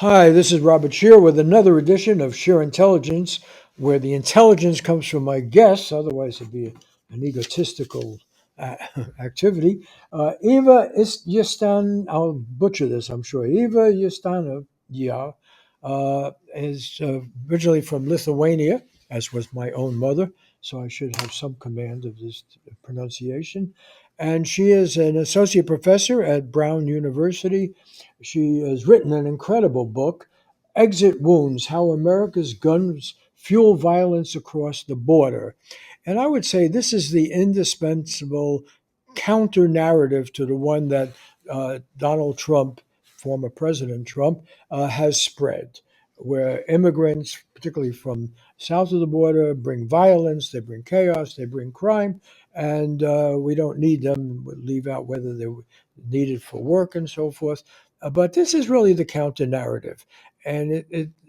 Hi, this is Robert Scheer with another edition of Sheer Intelligence, where the intelligence comes from my guests. Otherwise, it'd be an egotistical uh, activity. Eva Yastan, I'll butcher this, I'm sure. Eva Yastana, yeah, is originally from Lithuania, as was my own mother, so I should have some command of this pronunciation. And she is an associate professor at Brown University. She has written an incredible book, Exit Wounds: How America's Guns Fuel Violence Across the Border. And I would say this is the indispensable counter narrative to the one that Donald Trump, former President Trump, has spread, where immigrants, particularly from south of the border, bring violence, they bring chaos, they bring crime, and we don't need them. We leave out whether they're needed for work and so forth. But this is really the counter narrative, and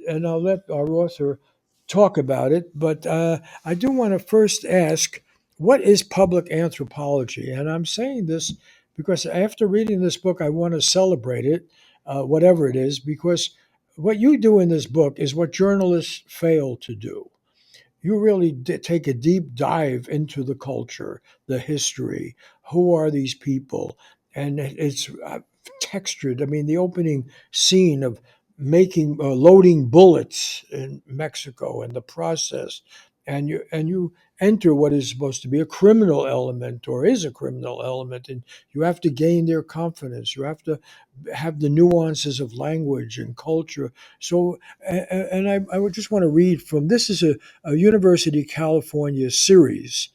and I'll let our author talk about it. But I do want to first ask, what is public anthropology? And I'm saying this because after reading this book, I want to celebrate it, whatever it is, because what you do in this book is what journalists fail to do. You really take a deep dive into the culture, the history. Who are these people? And it's textured. I mean, the opening scene of making loading bullets in Mexico and the process, and you enter what is supposed to be a criminal element or is a criminal element, and you have to gain their confidence. You have to have the nuances of language and culture. So, and I would just want to read from this is a University of California series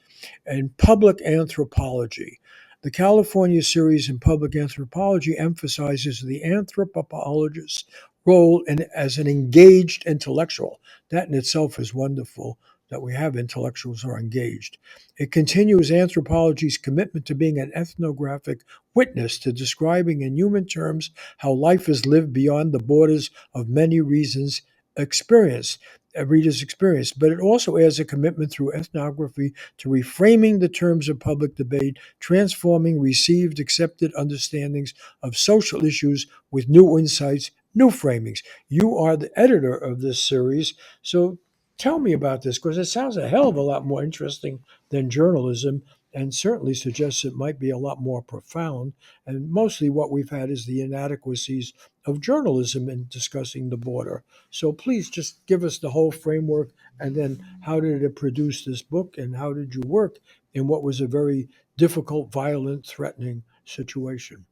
in public anthropology. The California series in public anthropology emphasizes the anthropologist's role as an engaged intellectual. That in itself is wonderful that we have intellectuals who are engaged. It continues anthropology's commitment to being an ethnographic witness to describing in human terms how life is lived beyond the borders of many reasons experience, a reader's experience. But it also adds a commitment through ethnography to reframing the terms of public debate, transforming received, accepted understandings of social issues with new insights, new framings. You are the editor of this series, so tell me about this because it sounds a hell of a lot more interesting than journalism and certainly suggests it might be a lot more profound. And mostly what we've had is the inadequacies of journalism in discussing the border. So please just give us the whole framework and then how did it produce this book and how did you work in what was a very difficult, violent, threatening situation?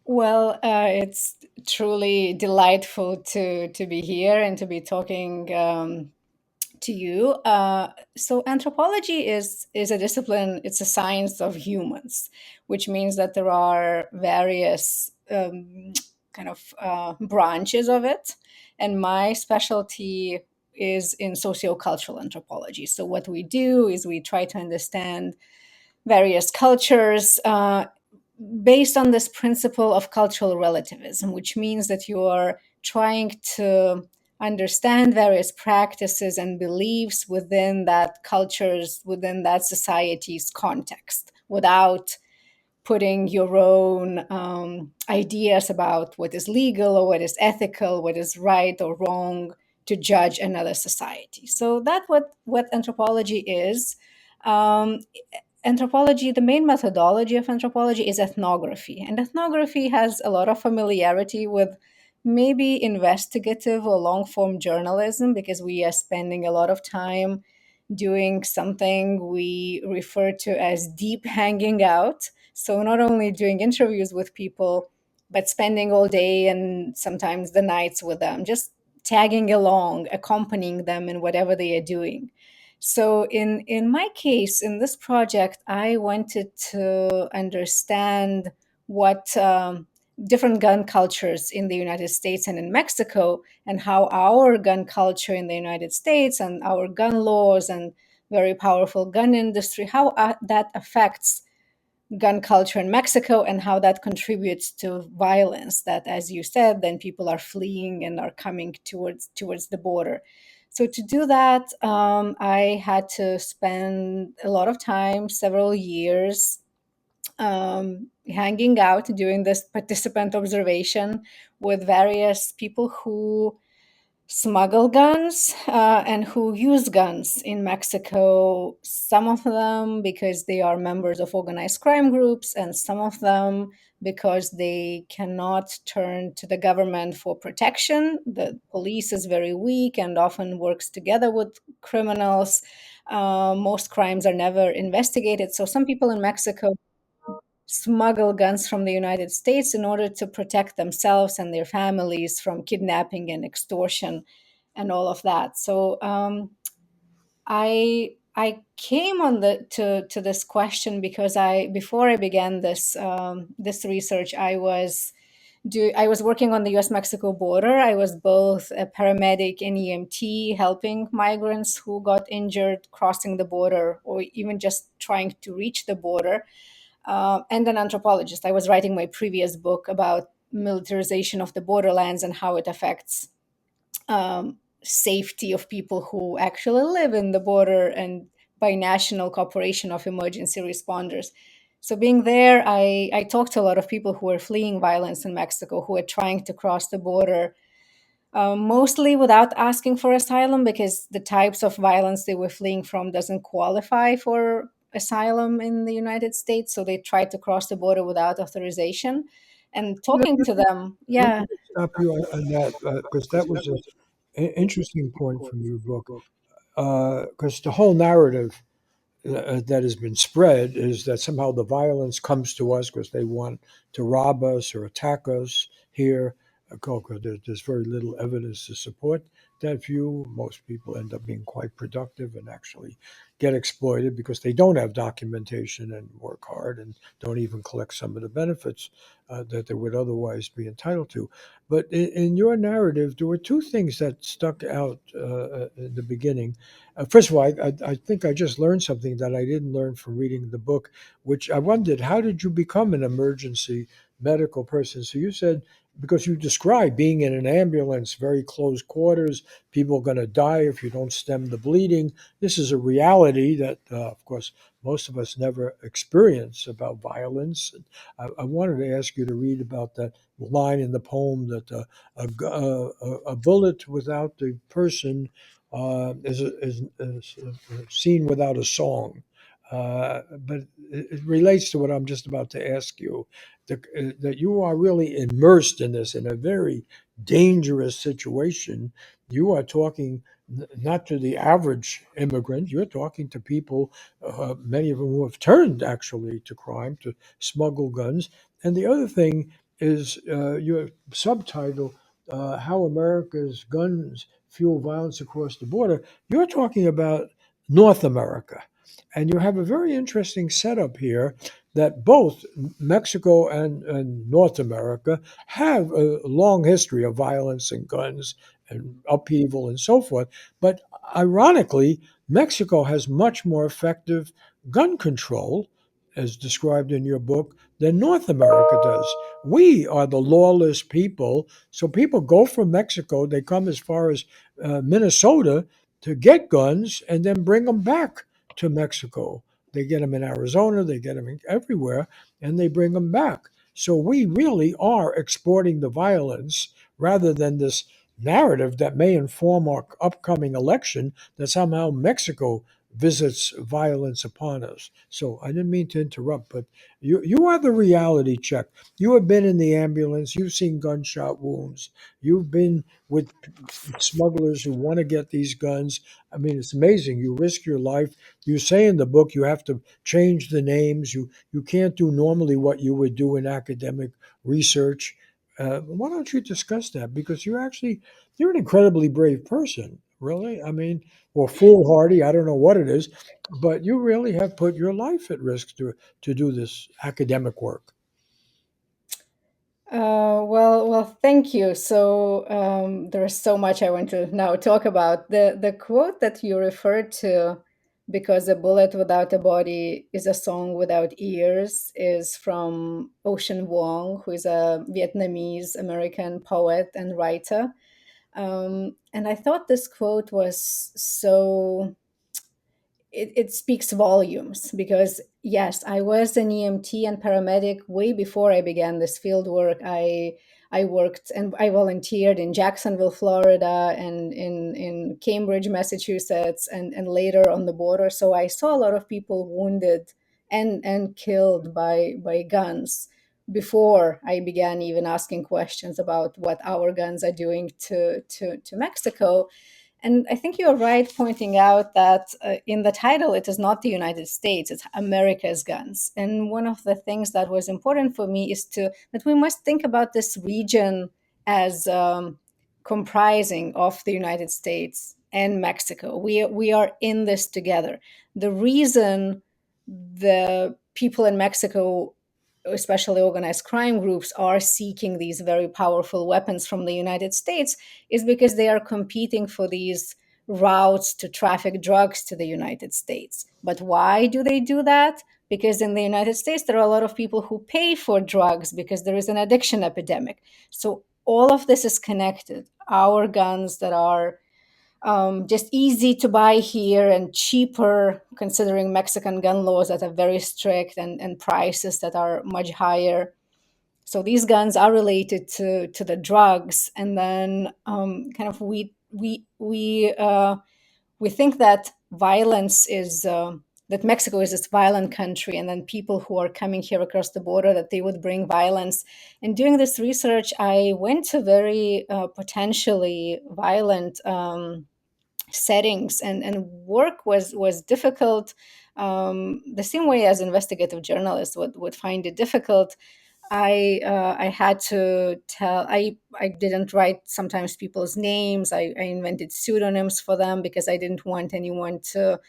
Well, it's truly delightful to be here and to be talking to you. So, anthropology is a discipline. It's a science of humans, which means that there are various kind of branches of it, and my specialty is in sociocultural anthropology. So, what we do is we try to understand various cultures based on this principle of cultural relativism, which means that you are trying to understand various practices and beliefs within that culture's, within that society's context, without putting your own ideas about what is legal or what is ethical, what is right or wrong to judge another society. So that's what anthropology is. Um, Anthropology, the main methodology of anthropology is ethnography. And ethnography has a lot of familiarity with maybe investigative or long form journalism because we are spending a lot of time doing something we refer to as deep hanging out. So, not only doing interviews with people, but spending all day and sometimes the nights with them, just tagging along, accompanying them in whatever they are doing. So in my case, in this project, I wanted to understand what different gun cultures in the United States and in Mexico, and how our gun culture in the United States and our gun laws and very powerful gun industry, how that affects gun culture in Mexico and how that contributes to violence that, as you said, then people are fleeing and are coming towards the border. So to do that, I had to spend a lot of time, several years, hanging out, doing this participant observation with various people who smuggle guns and who use guns in Mexico. Some of them because they are members of organized crime groups, and some of them because they cannot turn to the government for protection. The police is very weak and often works together with criminals. Most crimes are never investigated. So, some people in Mexico smuggle guns from the United States in order to protect themselves and their families from kidnapping and extortion and all of that. So I came on the to this question because I before I began this research I was working on the U.S. Mexico border. I was both a paramedic and EMT helping migrants who got injured crossing the border or even just trying to reach the border, and an anthropologist. I was writing my previous book about militarization of the borderlands and how it affects safety of people who actually live in the border and binational cooperation of emergency responders. So being there, I talked to a lot of people who were fleeing violence in Mexico, who were trying to cross the border, mostly without asking for asylum because the types of violence they were fleeing from doesn't qualify for asylum in the United States. So they tried to cross the border without authorization. And Let talking me, to them, let yeah. me stop you on that because that was an interesting point from your book. Because the whole narrative that has been spread is that somehow the violence comes to us because they want to rob us or attack us here. There's very little evidence to support that view. Most people end up being quite productive and actually get exploited because they don't have documentation and work hard and don't even collect some of the benefits that they would otherwise be entitled to. But in your narrative, there were two things that stuck out in the beginning. First of all, I think I just learned something that I didn't learn from reading the book, which I wondered, how did you become an emergency medical person? So you said, because you described being in an ambulance, very close quarters, people are going to die if you don't stem the bleeding. This is a reality that, of course, most of us never experience about violence. And I wanted to ask you to read about that line in the poem that a bullet without the person is a scene without a song. But it relates to what I'm just about to ask you, that you are really immersed in this in a very dangerous situation. You are talking not to the average immigrant, you're talking to people, many of them who have turned actually to crime, to smuggle guns. And the other thing is your subtitle, How America's Guns Fuel Violence Across the Border. You're talking about North America. And you have a very interesting setup here that both Mexico and North America have a long history of violence and guns and upheaval and so forth. But ironically, Mexico has much more effective gun control, as described in your book, than North America does. We are the lawless people. So people go from Mexico, they come as far as Minnesota to get guns and then bring them back to Mexico. They get them in Arizona, they get them everywhere, and they bring them back. So we really are exporting the violence rather than this narrative that may inform our upcoming election that somehow Mexico visits violence upon us. So I didn't mean to interrupt, but you are the reality check. You have been in the ambulance, you've seen gunshot wounds, you've been with smugglers who want to get these guns. I mean, it's amazing. You risk your life. You say in the book you have to change the names. You can't do normally what you would do in academic research. Why don't you discuss that? Because you're an incredibly brave person, really. I mean, or foolhardy. I don't know what it is, but you really have put your life at risk to do this academic work. Well, thank you. So there's so much I want to now talk about. The quote that you referred to, because a bullet without a body is a song without ears, is from Ocean Vuong, who is a Vietnamese American poet and writer. And I thought this quote was so it speaks volumes because yes, I was an EMT and paramedic way before I began this field work. I worked and I volunteered in Jacksonville, Florida, and in Cambridge, Massachusetts, and later on the border. So I saw a lot of people wounded and killed by guns before I began even asking questions about what our guns are doing to Mexico. And I think you're right pointing out that in the title, it is not the United States, it's America's guns. And one of the things that was important for me is that we must think about this region as comprising of the United States and Mexico. We are in this together. The reason the people in Mexico, especially organized crime groups, are seeking these very powerful weapons from the United States is because they are competing for these routes to traffic drugs to the United States. But why do they do that? Because in the United States, there are a lot of people who pay for drugs because there is an addiction epidemic. So all of this is connected. Our guns that are just easy to buy here and cheaper, considering Mexican gun laws that are very strict and prices that are much higher. So these guns are related to the drugs, and then kind of we think that violence is that Mexico is this violent country, and then people who are coming here across the border that they would bring violence. And doing this research, I went to very potentially violent settings, and work was difficult. The same way as investigative journalists would find it difficult. I had to tell I didn't write sometimes people's names. I invented pseudonyms for them because I didn't want anyone to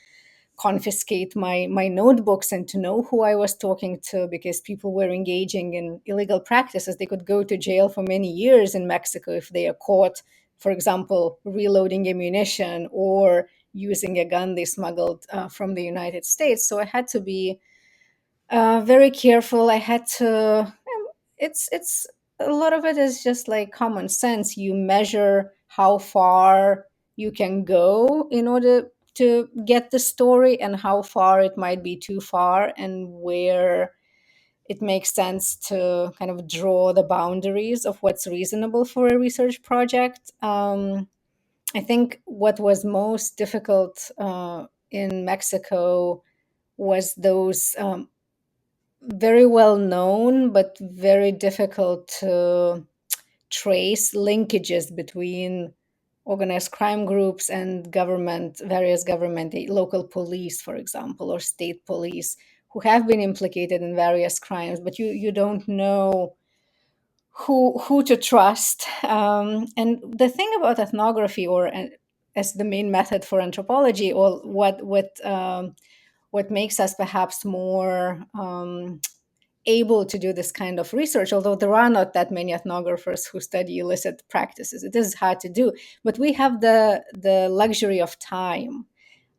confiscate my notebooks and to know who I was talking to, because people were engaging in illegal practices. They could go to jail for many years in Mexico if they are caught, for example, reloading ammunition or using a gun they smuggled from the United States. So I had to be very careful. I had to. It's a lot of it is just like common sense. You measure how far you can go in order to get the story, and how far it might be too far, and where it makes sense to kind of draw the boundaries of what's reasonable for a research project. I think what was most difficult in Mexico was those very well known but very difficult to trace linkages between organized crime groups and government, various government, local police, for example, or state police, who have been implicated in various crimes, but you don't know who to trust. And the thing about ethnography, or as the main method for anthropology, or what makes us perhaps more able to do this kind of research, although there are not that many ethnographers who study illicit practices. It is hard to do, but we have the luxury of time.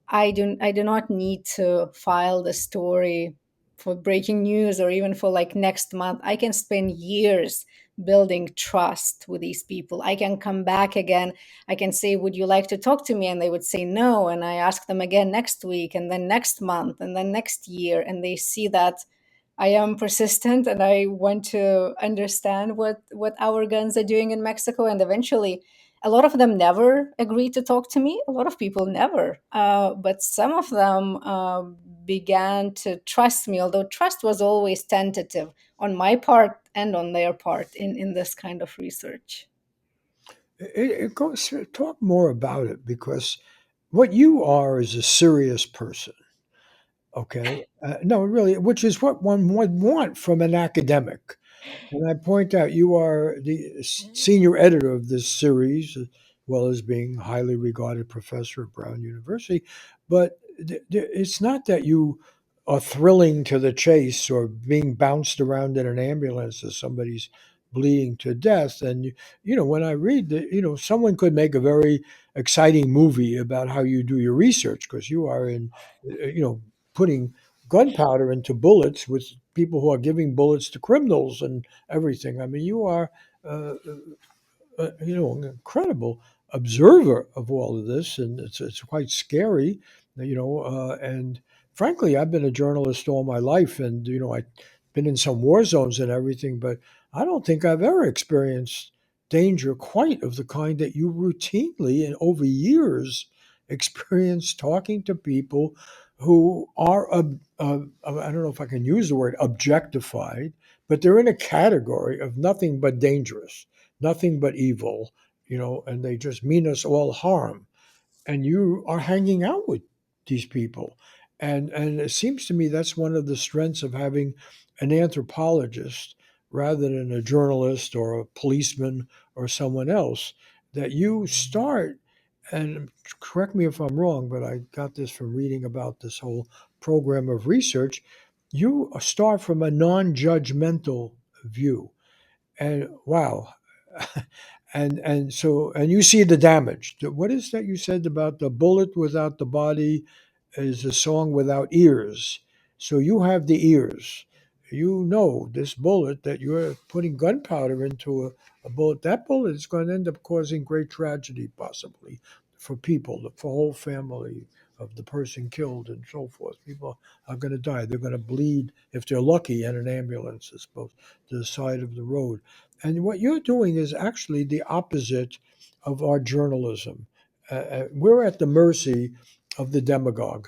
I do not need to file the story for breaking news or even for like next month. I can spend years building trust with these people. I can come back again. I can say, would you like to talk to me? And they would say no. And I ask them again next week, and then next month, and then next year. And they see that I am persistent and I want to understand what our guns are doing in Mexico. And eventually, a lot of them never agreed to talk to me. A lot of people never. But some of them began to trust me, although trust was always tentative on my part and on their part in this kind of research. It goes, talk more about it, because what you are is a serious person. Okay. No, really, which is what one would want from an academic. And I point out you are the senior editor of this series, as well as being highly regarded professor at Brown University. But it's not that you are thrilling to the chase or being bounced around in an ambulance as somebody's bleeding to death. And when I read that, someone could make a very exciting movie about how you do your research, because you are putting gunpowder into bullets with people who are giving bullets to criminals and everything. I mean, you are, an incredible observer of all of this, and it's quite scary. And frankly, I've been a journalist all my life, and I've been in some war zones and everything, but I don't think I've ever experienced danger quite of the kind that you routinely and over years experience talking to people who are, I don't know if I can use the word objectified, but they're in a category of nothing but dangerous, nothing but evil, and they just mean us all harm, and you are hanging out with these people. And it seems to me that's one of the strengths of having an anthropologist rather than a journalist or a policeman or someone else, that you start, and correct me if I'm wrong, but I got this from reading about this whole program of research. You start from a non-judgmental view, and wow. And you see the damage. What is that you said about the bullet without the body is a song without ears? So you have the ears. You know this bullet that you're putting gunpowder into a bullet. That bullet is going to end up causing great tragedy, possibly for people, for whole family of the person killed, and so forth. People are going to die. They're going to bleed if they're lucky, and an ambulance is both to the side of the road. And what you're doing is actually the opposite of our journalism. We're at the mercy of the demagogue.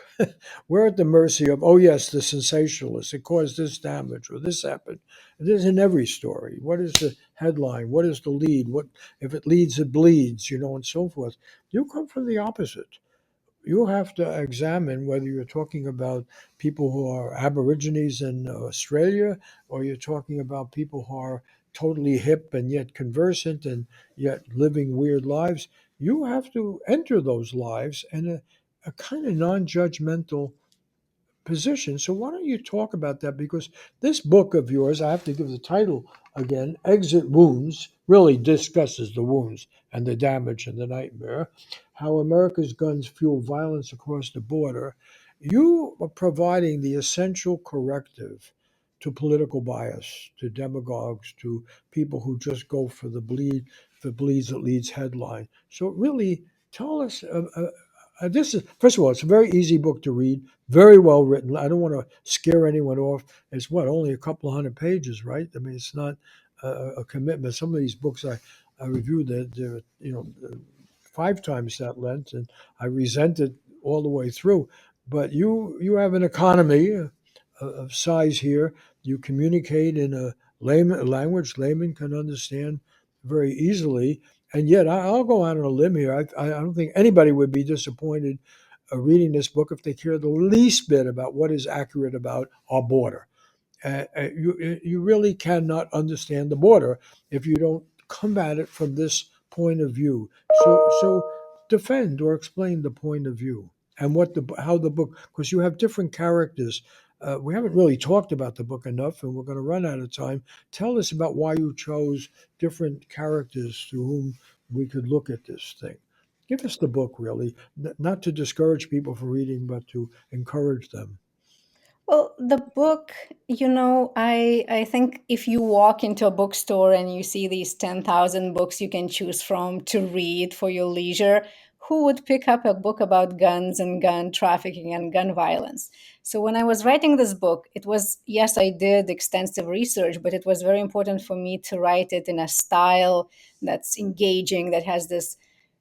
We're at the mercy of, oh, yes, the sensationalist. It caused this damage or this happened. It is in every story. What is the headline? What is the lead? What if it leads, it bleeds, and so forth. You come from the opposite. You have to examine whether you're talking about people who are Aborigines in Australia, or you're talking about people who are totally hip and yet conversant and yet living weird lives. You have to enter those lives in a kind of non judgmental position. So why don't you talk about that? Because this book of yours, I have to give the title again, Exit Wounds, really discusses the wounds and the damage and the nightmare, how America's guns fuel violence across the border. You are providing the essential corrective to political bias, to demagogues, to people who just go for the bleed, the bleeds that leads headline. So really tell us, this is, first of all, it's a very easy book to read, very well written. I don't want to scare anyone off. It's what, only a couple of hundred pages, right? I mean, it's not a commitment. Some of these books I reviewed, they're 5 times that length, and I resent it all the way through. But you have an economy of size here. You communicate in a layman language layman can understand very easily. And yet, I'll go out on a limb here. I don't think anybody would be disappointed reading this book if they care the least bit about what is accurate about our border. You really cannot understand the border if you don't come at it from this point of view. So defend or explain the point of view and what the how the book, because you have different characters. We haven't really talked about the book enough, and we're going to run out of time. Tell us about why you chose different characters through whom we could look at this thing. Give us the book, really, not to discourage people from reading, but to encourage them. Well, the book, I think if you walk into a bookstore and you see these 10,000 books you can choose from to read for your leisure, who would pick up a book about guns and gun trafficking and gun violence? So when I was writing this book, it was, yes, I did extensive research, but it was very important for me to write it in a style that's engaging, that has this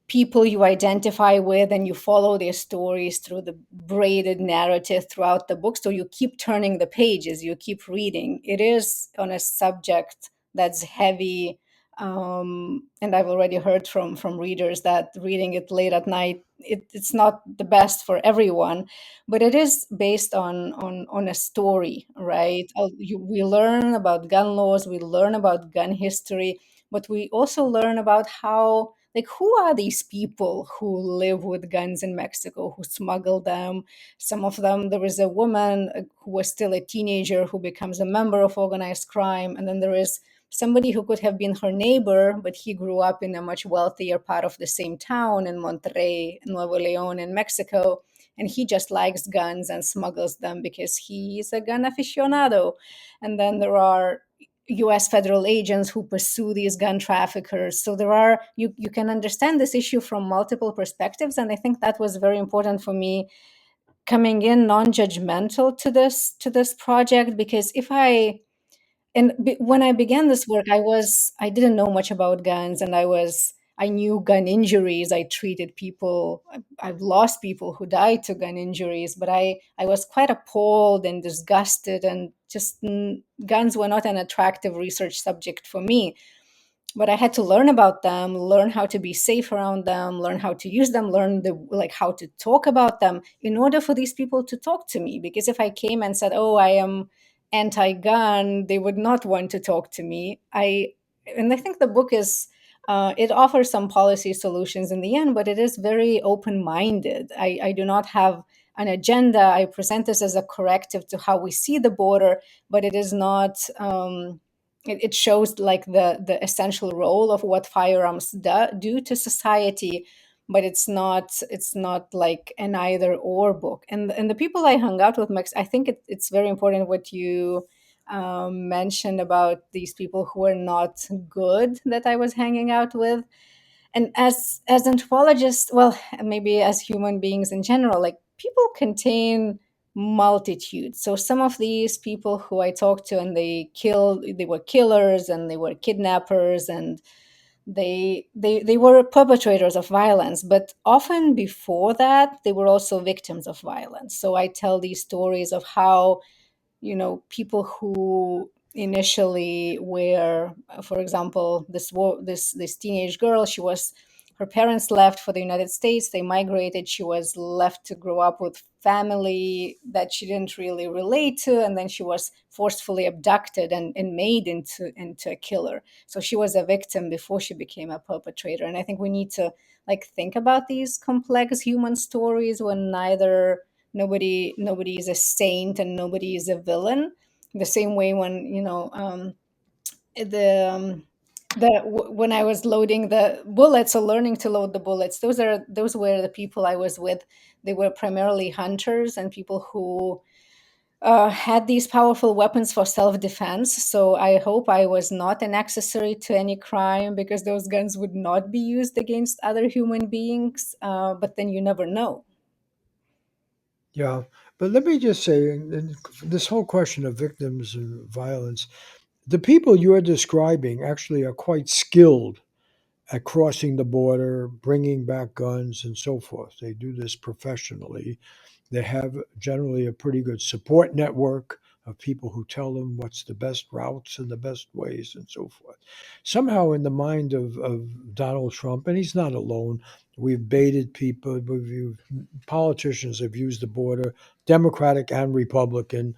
people you identify with, and you follow their stories through the braided narrative throughout the book. So you keep turning the pages, you keep reading. It is on a subject that's heavy. And I've already heard from readers that reading it late at night, it's not the best for everyone, but it is based on a story, right? We learn about gun laws, we learn about gun history, but we also learn about how, like, who are these people who live with guns in Mexico, who smuggle them? Some of them, there is a woman who was still a teenager who becomes a member of organized crime. And then there is somebody who could have been her neighbor, but he grew up in a much wealthier part of the same town in Monterrey, Nuevo Leon, in Mexico. And he just likes guns and smuggles them because he's a gun aficionado. And then there are US federal agents who pursue these gun traffickers. So you can understand this issue from multiple perspectives. And I think that was very important for me coming in non-judgmental to this project, because if I and when I began this work, I didn't know much about guns, and I knew gun injuries. I treated people. I've lost people who died to gun injuries, but I was quite appalled and disgusted, and just guns were not an attractive research subject for me. But I had to learn about them, learn how to be safe around them, learn how to use them, learn the like how to talk about them in order for these people to talk to me. Because if I came and said, "Oh, I am anti-gun," they would not want to talk to me. I think the book is it offers some policy solutions in the end, but it is very open-minded. I do not have an agenda. I present this as a corrective to how we see the border, but it is not. It shows like the essential role of what firearms do to society, but it's not like an either or book. And the people I hung out with, Max, I think it's very important what you mentioned about these people who are not good that I was hanging out with. And as anthropologists, well, maybe as human beings in general, like people contain multitudes. So some of these people who I talked to, and they were killers and they were kidnappers, and they were perpetrators of violence, but often before that they were also victims of violence. So I tell these stories of how, people who initially were, for example, this teenage girl, her parents left for the United States, they migrated, she was left to grow up with family that she didn't really relate to, and then she was forcefully abducted and made into a killer. So she was a victim before she became a perpetrator. And I think we need to like think about these complex human stories when nobody is a saint and nobody is a villain. The same way when the when I was loading the bullets or learning to load the bullets, those were the people I was with. They were primarily hunters and people who had these powerful weapons for self-defense. So I hope I was not an accessory to any crime, because those guns would not be used against other human beings. But then you never know. Yeah, but let me just say, this whole question of victims and violence, the people you're describing actually are quite skilled at crossing the border, bringing back guns, and so forth. They do this professionally. They have generally a pretty good support network of people who tell them what's the best routes and the best ways and so forth. Somehow, in the mind of Donald Trump, and he's not alone, we've baited people, politicians have used the border, Democratic and Republican,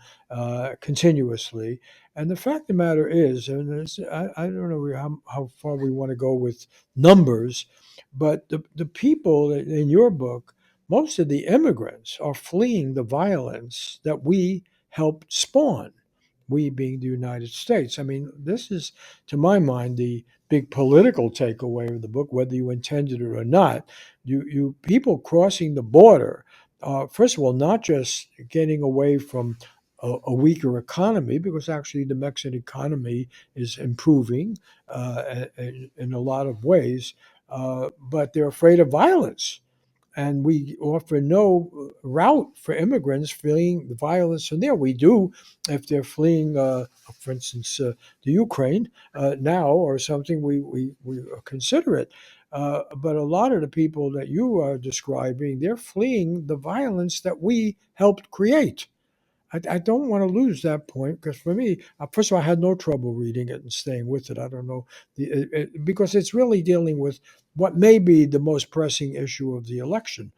continuously. And the fact of the matter is, and I don't know how far we want to go with numbers, but the people in your book, most of the immigrants are fleeing the violence that we helped spawn, we being the United States. I mean, this is, to my mind, the big political takeaway of the book, whether you intended it or not. You people crossing the border, first of all, not just getting away from a weaker economy, because actually the Mexican economy is improving in a lot of ways, but they're afraid of violence, and we offer no route for immigrants fleeing the violence from there. We do if they're fleeing, for instance, the Ukraine now or something. We consider it. But a lot of the people that you are describing, they're fleeing the violence that we helped create. I don't want to lose that point, because for me, first of all, I had no trouble reading it and staying with it. I don't know, because it's really dealing with what may be the most pressing issue of the election.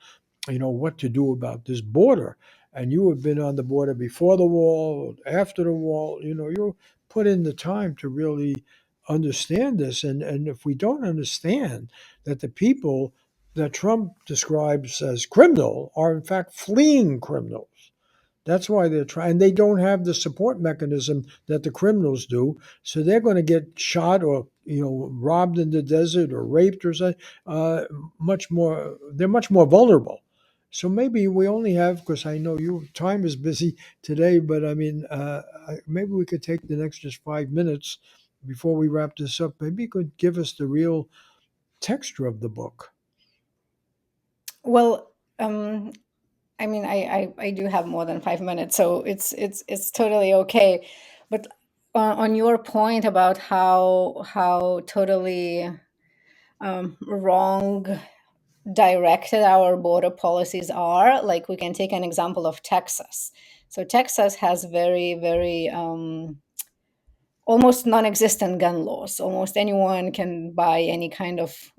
What to do about this border. And you have been on the border before the wall, after the wall. You put in the time to really understand this. And if we don't understand that the people that Trump describes as criminal are in fact fleeing criminals, that's why they're trying. They don't have the support mechanism that the criminals do, so they're going to get shot or robbed in the desert or raped or something. Much more, they're much more vulnerable. So maybe we only have, because I know you time is busy today, but I mean, maybe we could take the next just 5 minutes before we wrap this up. Maybe you could give us the real texture of the book. Well, um, I mean, I do have more than 5 minutes, so it's totally okay. But on your point about how totally wrong directed our border policies are, like we can take an example of Texas. So Texas has very, very almost non-existent gun laws. Almost anyone can buy any kind of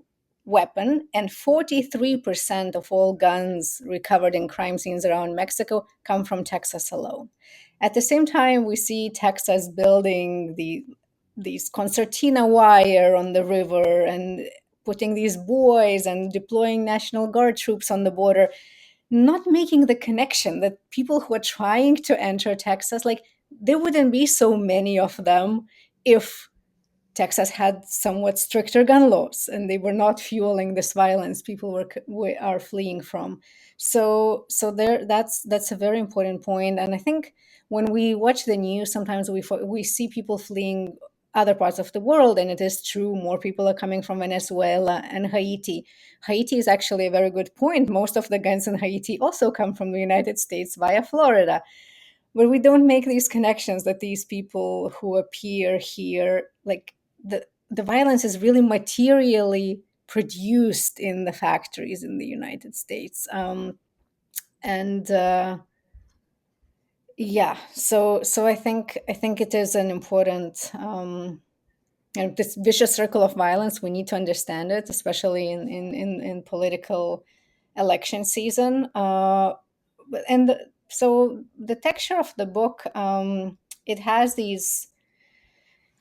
weapon, and 43% of all guns recovered in crime scenes around Mexico come from Texas alone. At the same time, we see Texas building these concertina wire on the river and putting these buoys and deploying National Guard troops on the border, not making the connection that people who are trying to enter Texas, like, there wouldn't be so many of them if Texas had somewhat stricter gun laws and they were not fueling this violence people are fleeing from. So there, that's a very important point. And I think when we watch the news, sometimes we see people fleeing other parts of the world, and it is true, more people are coming from Venezuela and Haiti. Haiti is actually a very good point. Most of the guns in Haiti also come from the United States via Florida, but we don't make these connections that these people who appear here, like, the violence is really materially produced in the factories in the United States. And Yeah, so I think it is an important, and this vicious circle of violence, we need to understand it, especially in political election season. So the texture of the book, it has these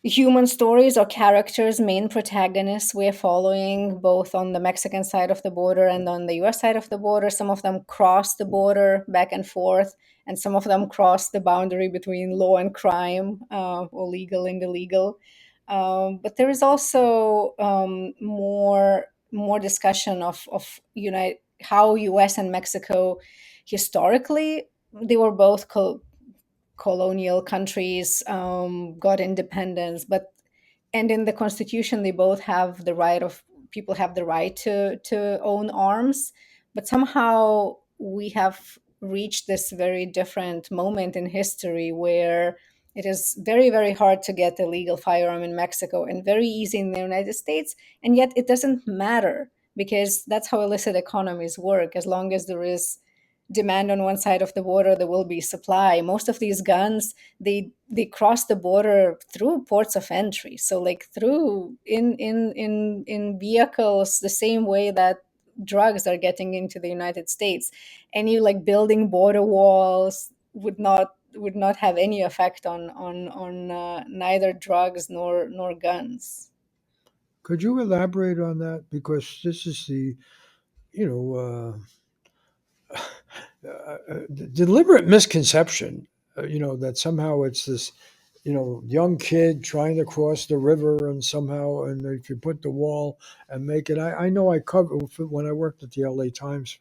human stories or characters, main protagonists we're following both on the Mexican side of the border and on the US side of the border. Some of them cross the border back and forth, and some of them cross the boundary between law and crime, or legal and illegal. But there is also more discussion of how US and Mexico historically, they were both colonial countries, got independence, but and in the constitution they both have the right of people have the right to own arms, but somehow we have reached this very different moment in history where it is very, very hard to get a legal firearm in Mexico and very easy in the United States, and yet it doesn't matter because that's how illicit economies work. As long as there is demand on one side of the border, there will be supply. Most of these guns, they cross the border through ports of entry, so like through in vehicles, the same way that drugs are getting into the United States. Any like building border walls would not have any effect on neither drugs nor guns. Could you elaborate on that? Because this is the, you know, deliberate misconception, that somehow it's this, young kid trying to cross the river and somehow, and if you put the wall and make it, I know I covered when I worked at the LA Times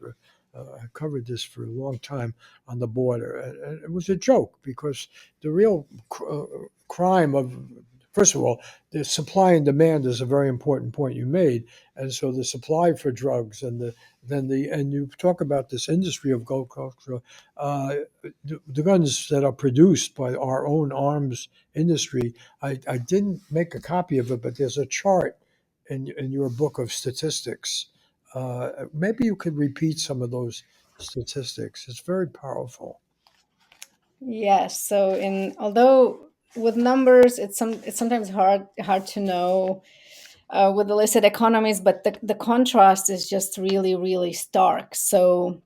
I covered this for a long time on the border, and it was a joke because the real crime of, first of all, the supply and demand is a very important point you made, and so the supply for drugs and and you talk about this industry of gold culture, the guns that are produced by our own arms industry. I didn't make a copy of it, but there's a chart in your book of statistics. Maybe you could repeat some of those statistics. It's very powerful. Yes. So in although with numbers, it's sometimes hard to know with illicit economies, but the contrast is just really, really stark. So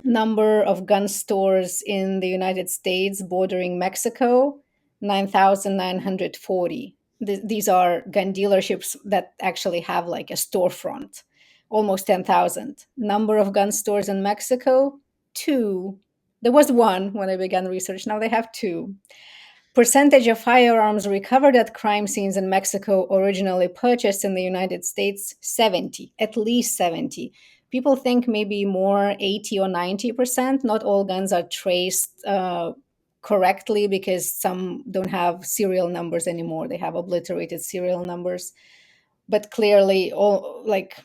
number of gun stores in the United States bordering Mexico, 9,940. These are gun dealerships that actually have like a storefront, almost 10,000. Number of gun stores in Mexico, two. There was one when I began research. Now they have two. Percentage of firearms recovered at crime scenes in Mexico originally purchased in the United States, 70, at least 70. People think maybe more, 80 or 90%. Not all guns are traced correctly because some don't have serial numbers anymore. They have obliterated serial numbers. But clearly, all like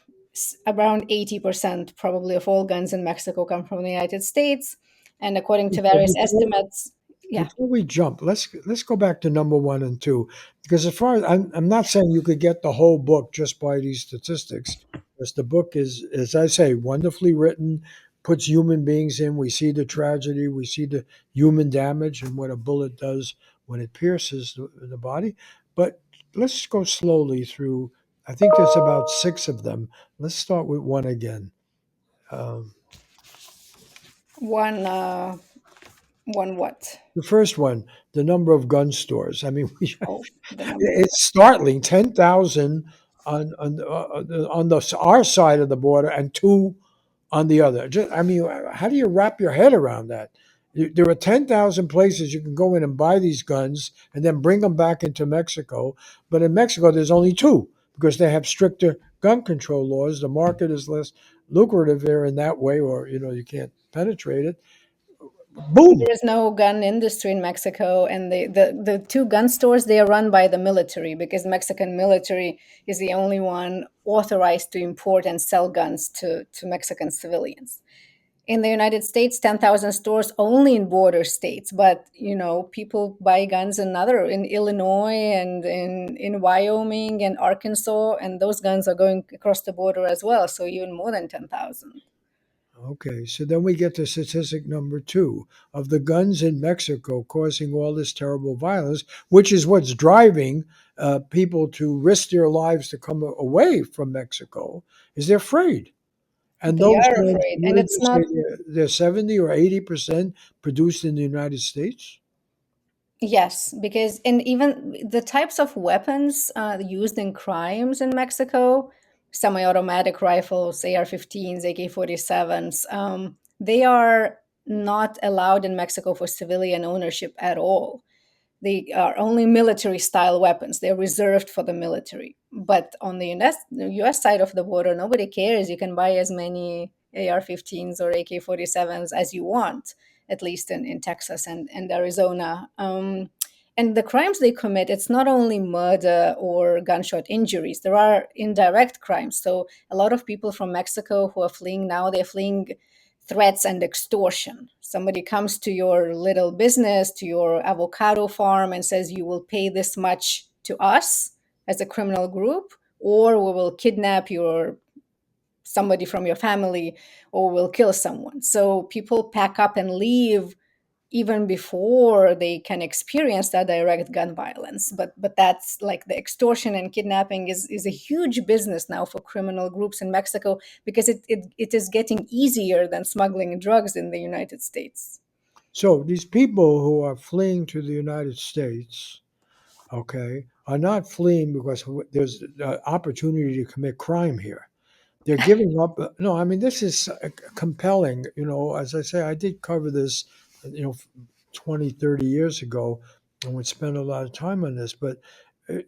Around 80% probably of all guns in Mexico come from the United States. And according to Well, various estimates, yeah, before we jump, let's go back to number one and two, because as far as I'm not saying you could get the whole book just by these statistics, because the book is, as I say, wonderfully written, puts human beings in. We see the tragedy, we see the human damage, and what a bullet does when it pierces the body. But let's go slowly through. I think there's about six of them. Let's start with one again. Um, one, one what? the first one, the number of gun stores. I mean, Oh, the number of. it's startling. 10,000 on the our side of the border and two on the other. I mean, how do you wrap your head around that? There are 10,000 places you can go in and buy these guns and then bring them back into Mexico. But in Mexico, there's only two because they have stricter gun control laws. The market is less lucrative there in that way, or you can't penetrate it. Boom. There is no gun industry in Mexico, and the two gun stores, they are run by the military because Mexican military is the only one authorized to import and sell guns to Mexican civilians. In the United States, 10,000 stores only in border states, but people buy guns in Illinois and in Wyoming and Arkansas, and those guns are going across the border as well, so even more than 10,000. Okay, so then we get to statistic number two of the guns in Mexico causing all this terrible violence, which is what's driving people to risk their lives to come away from Mexico, is they're afraid. And They those are guns, afraid, what and did it's you say, not. they're 70 or 80% produced in the United States? Yes, because and even the types of weapons used in crimes in Mexico, semi-automatic rifles, AR-15s, AK-47s, they are not allowed in Mexico for civilian ownership at all. They are only military style weapons. They're reserved for the military. But on the US side of the border, nobody cares. You can buy as many AR-15s or AK-47s as you want, at least in Texas and Arizona. And the crimes they commit, it's not only murder or gunshot injuries. There are indirect crimes. So a lot of people from Mexico who are fleeing now, they're fleeing threats and extortion. Somebody comes to your little business, to your avocado farm, and says, you will pay this much to us as a criminal group, or we will kidnap your somebody from your family, or we'll kill someone. So people pack up and leave even before they can experience that direct gun violence. But that's like the extortion and kidnapping is a huge business now for criminal groups in Mexico because it is getting easier than smuggling drugs in the United States. So these people who are fleeing to the United States, okay, are not fleeing because there's opportunity to commit crime here. They're giving up. No, I mean, this is compelling. As I say, I did cover this, you know, 20, 30 years ago, and would spend a lot of time on this. But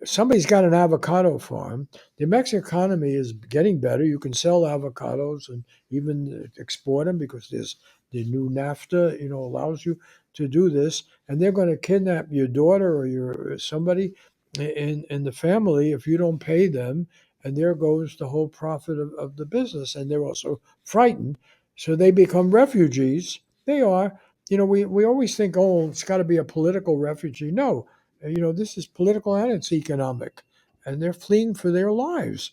somebody's got an avocado farm. The Mexican economy is getting better. You can sell avocados and even export them because there's the new NAFTA, allows you to do this. And they're going to kidnap your daughter or your somebody in the family if you don't pay them, and there goes the whole profit of the business. And they're also frightened, so they become refugees. They are. We always think, oh, it's got to be a political refugee. No, this is political and it's economic, and they're fleeing for their lives.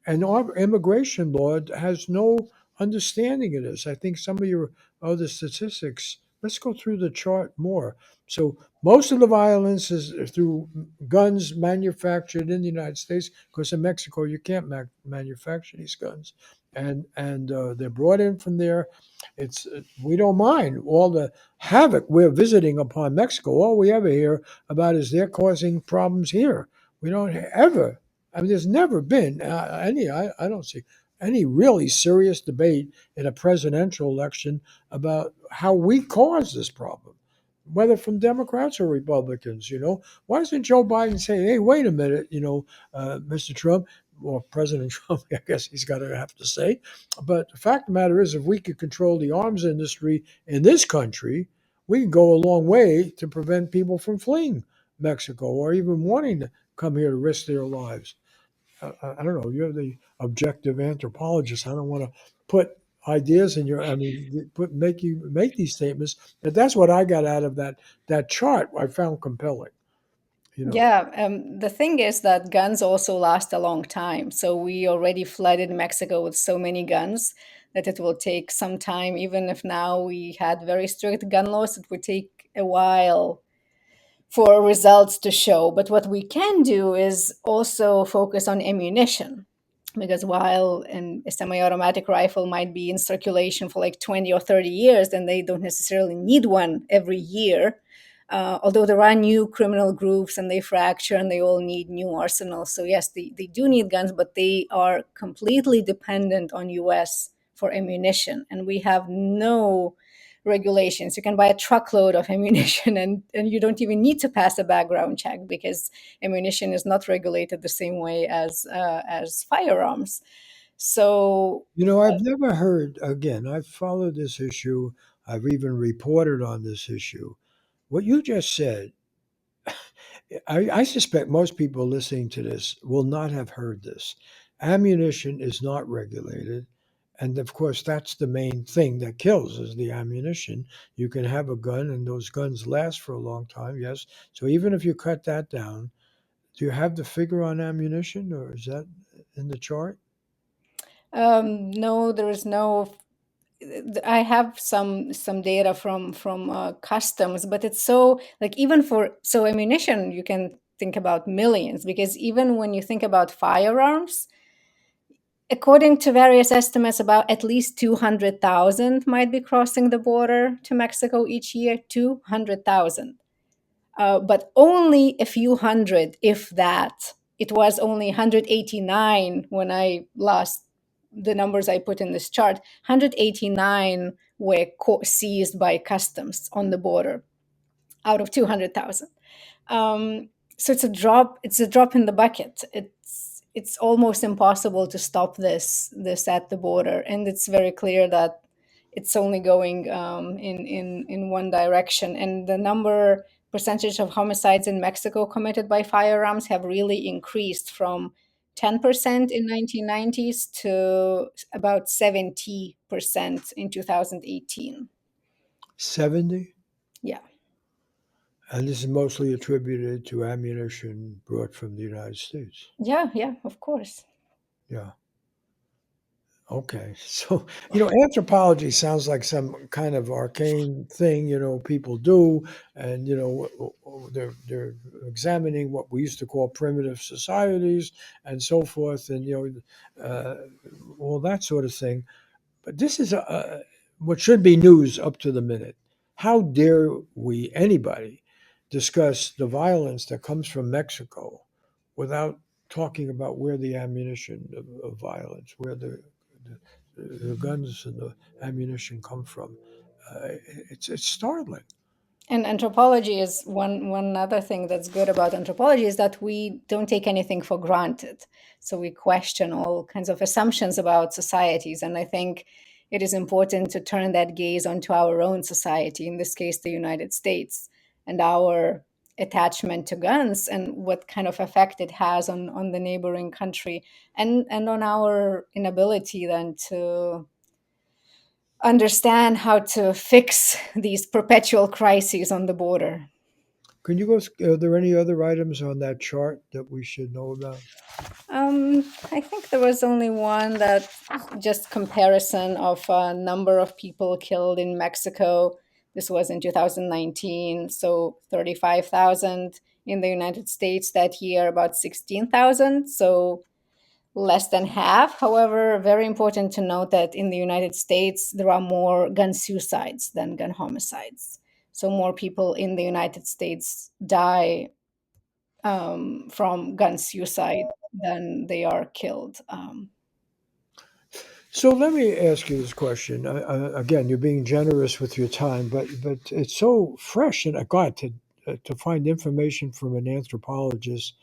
And our immigration law has no understanding of this. I think some of your other statistics. Let's go through the chart more. So most of the violence is through guns manufactured in the United States, because in Mexico you can't manufacture these guns, and they're brought in from there. It's We don't mind all the havoc we're visiting upon Mexico. All we ever hear about is they're causing problems here. We don't ever. I mean, there's never been any. I don't see any really serious debate in a presidential election about how we cause this problem, whether from Democrats or Republicans. Why doesn't Joe Biden say, "Hey, wait a minute, Mr. Trump"? Or President Trump, I guess he's got to have to say. But the fact of the matter is, if we could control the arms industry in this country, we can go a long way to prevent people from fleeing Mexico or even wanting to come here to risk their lives. I don't know. You're the objective anthropologist. I don't want to put ideas in your. I mean, put make you make these statements. But that's what I got out of that chart. I found compelling. You know, Yeah, the thing is that guns also last a long time. So we already flooded Mexico with so many guns that it will take some time. Even if now we had very strict gun laws, it would take a while for results to show. But what we can do is also focus on ammunition. Because while a semi automatic rifle might be in circulation for like 20 or 30 years, then they don't necessarily need one every year. Although there are new criminal groups and they fracture and they all need new arsenals. So, yes, they do need guns, but they are completely dependent on US for ammunition. And we have no regulations. You can buy a truckload of ammunition and you don't even need to pass a background check because ammunition is not regulated the same way as firearms. So I've never heard. Again, I've followed this issue. I've even reported on this issue. What you just said, I suspect most people listening to this will not have heard this. Ammunition is not regulated. And of course, that's the main thing that kills is the ammunition. You can have a gun and those guns last for a long time, yes. So even if you cut that down, do you have the figure on ammunition or is that in the chart? no, there is no. I have some data from customs, but it's so like even for so ammunition, you can think about millions because even when you think about firearms, according to various estimates, about at least 200,000 might be crossing the border to Mexico each year. 200,000. But only a few hundred, if that. It was only 189 when I last, the numbers I put in this chart, 189 were seized by customs on the border out of 200,000. So it's a drop in the bucket. It's almost impossible to stop this at the border, and it's very clear that it's only going in one direction. And the percentage of homicides in Mexico committed by firearms have really increased from 10% in 1990s to about 70% in 2018. 70? Yeah. And this is mostly attributed to ammunition brought from the United States. Yeah, yeah, of course. Yeah. Okay. So, anthropology sounds like some kind of arcane thing, people do. And, they're examining what we used to call primitive societies and so forth, and, all that sort of thing. But this is what should be news up to the minute. How dare we, anybody, discuss the violence that comes from Mexico without talking about where the ammunition of violence, where the guns and the ammunition come from? It's startling. And anthropology is one other thing that's good about anthropology is that we don't take anything for granted. So we question all kinds of assumptions about societies. And I think it is important to turn that gaze onto our own society, in this case, the United States, and our attachment to guns and what kind of effect it has on the neighboring country and on our inability then to understand how to fix these perpetual crises on the border. Can you go? Are there any other items on that chart that we should know about? I think there was only one that just comparison of a number of people killed in Mexico. This was in 2019, so 35,000 in the United States that year, about 16,000. So less than half. However, very important to note that in the United States, there are more gun suicides than gun homicides. So more people in the United States die from gun suicide than they are killed. So let me ask you this question. Again, you're being generous with your time, but it's so fresh, and I got to find information from an anthropologist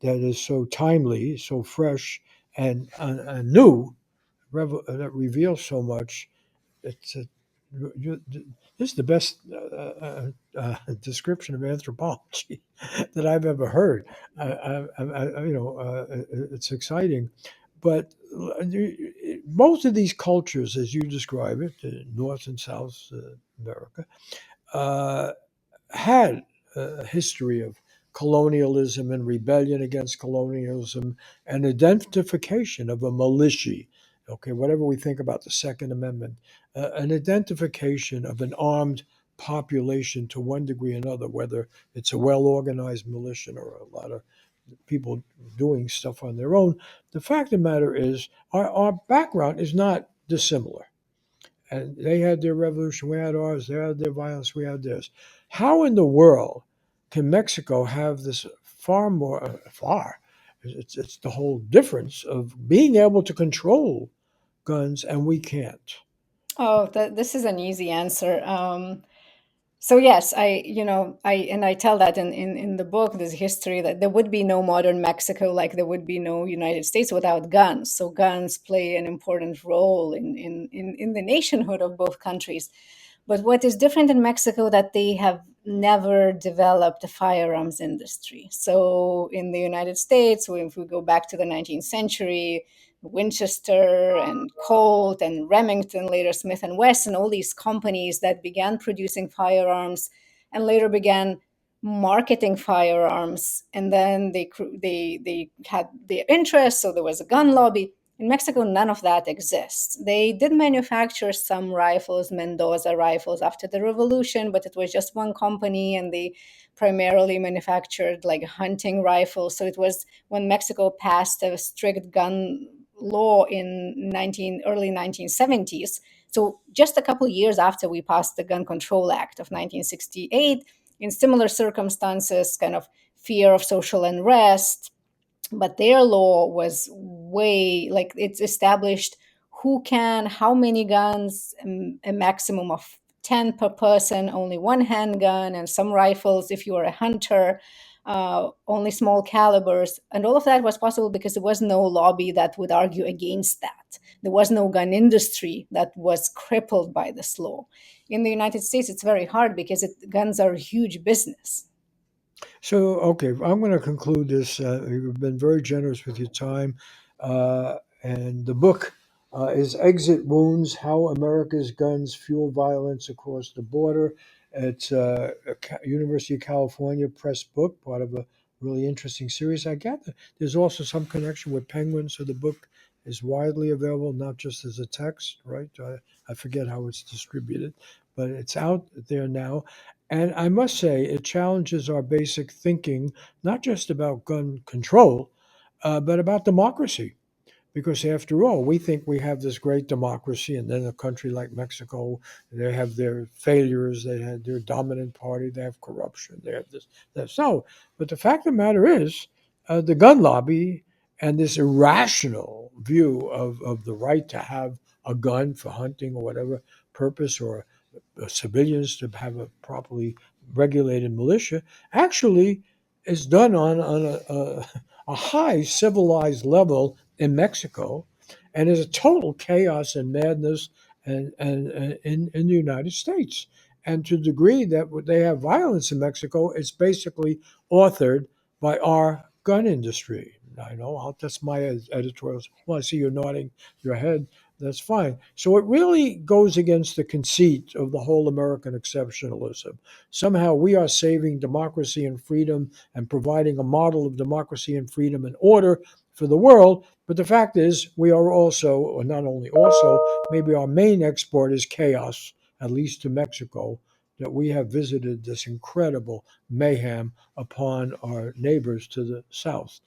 that is so timely, so fresh, and new, that reveals so much. It's this is the best description of anthropology that I've ever heard. It's exciting, but most of these cultures, as you describe it, North and South America, uh, had a history of colonialism and rebellion against colonialism and identification of a militia. Okay, whatever we think about the Second Amendment, an identification of an armed population to one degree or another, whether it's a well organized militia or a lot of people doing stuff on their own. The fact of the matter is, our background is not dissimilar, and they had their revolution, we had ours, they had their violence, we had theirs. How in the world can Mexico have this far more, far, it's the whole difference of being able to control guns and we can't? Oh, this is an easy answer. So yes, I tell that in the book. There's history that there would be no modern Mexico, like there would be no United States without guns. So guns play an important role in the nationhood of both countries. But what is different in Mexico that they have never developed a firearms industry. So in the United States, if we go back to the 19th century, Winchester and Colt and Remington, later Smith and Wesson, all these companies that began producing firearms and later began marketing firearms, and then they had their interests, so there was a gun lobby. In Mexico, none of that exists. They did manufacture some rifles, Mendoza rifles, after the revolution, but it was just one company, and they primarily manufactured like hunting rifles. So it was when Mexico passed a strict gun law in early 1970s. So just a couple of years after we passed the Gun Control Act of 1968, in similar circumstances, kind of fear of social unrest, but their law was way, like, it's established how many guns, a maximum of 10 per person, only one handgun, and some rifles if you are a hunter, only small calibers. And all of that was possible because there was no lobby that would argue against that. There was no gun industry that was crippled by this law. In the United States, it's very hard because guns are a huge business. So, okay, I'm going to conclude this. You've been very generous with your time. And the book is Exit Wounds: How America's Guns Fuel Violence Across the Border. It's a University of California press book, part of a really interesting series. I gather there's also some connection with Penguin, so the book is widely available, not just as a text, right? I forget how it's distributed, but it's out there now. And I must say, it challenges our basic thinking, not just about gun control, but about democracy. Because after all, we think we have this great democracy, and then a country like Mexico, they have their failures, they have their dominant party, they have corruption, they have this, that. So, but the fact of the matter is, the gun lobby and this irrational view of the right to have a gun for hunting or whatever purpose, or civilians to have a properly regulated militia, actually is done on a high civilized level in Mexico, and is a total chaos and madness and in the United States. And to the degree that they have violence in Mexico, it's basically authored by our gun industry. I know that's my editorial. Well, I see you're nodding your head. That's fine. So it really goes against the conceit of the whole American exceptionalism. Somehow we are saving democracy and freedom and providing a model of democracy and freedom and order for the world. But the fact is, we are also, or not only also, maybe our main export is chaos, at least to Mexico, that we have visited this incredible mayhem upon our neighbors to the south.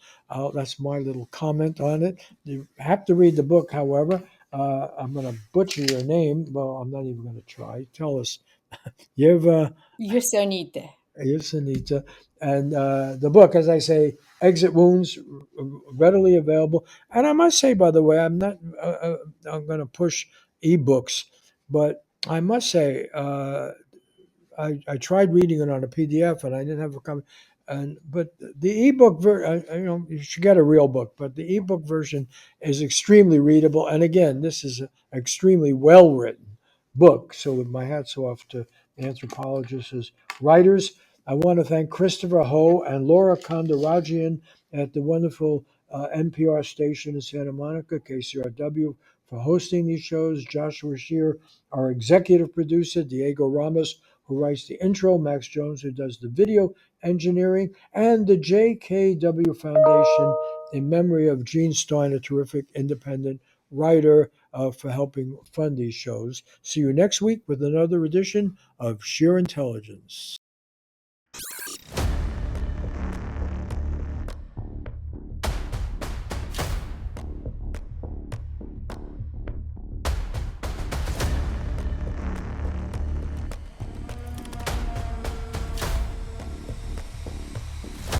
That's my little comment on it. You have to read the book, however. I'm going to butcher your name. Well, I'm not even going to try. Tell us. Yeva Yosemite. Yosemite. And the book, as I say, Exit Wounds, readily available. And I must say, by the way, I'm going to push ebooks, but I must say, I tried reading it on a PDF and I didn't have a copy. But the ebook, you should get a real book, but the ebook version is extremely readable. And again, this is an extremely well written book. So with my hats off to anthropologists as writers. I want to thank Christopher Ho and Laura Kondarajian at the wonderful NPR station in Santa Monica, KCRW, for hosting these shows. Joshua Scheer, our executive producer, Diego Ramos, who writes the intro, Max Jones, who does the video engineering, and the JKW Foundation in memory of Gene Stein, a terrific independent writer, for helping fund these shows. See you next week with another edition of Sheer Intelligence.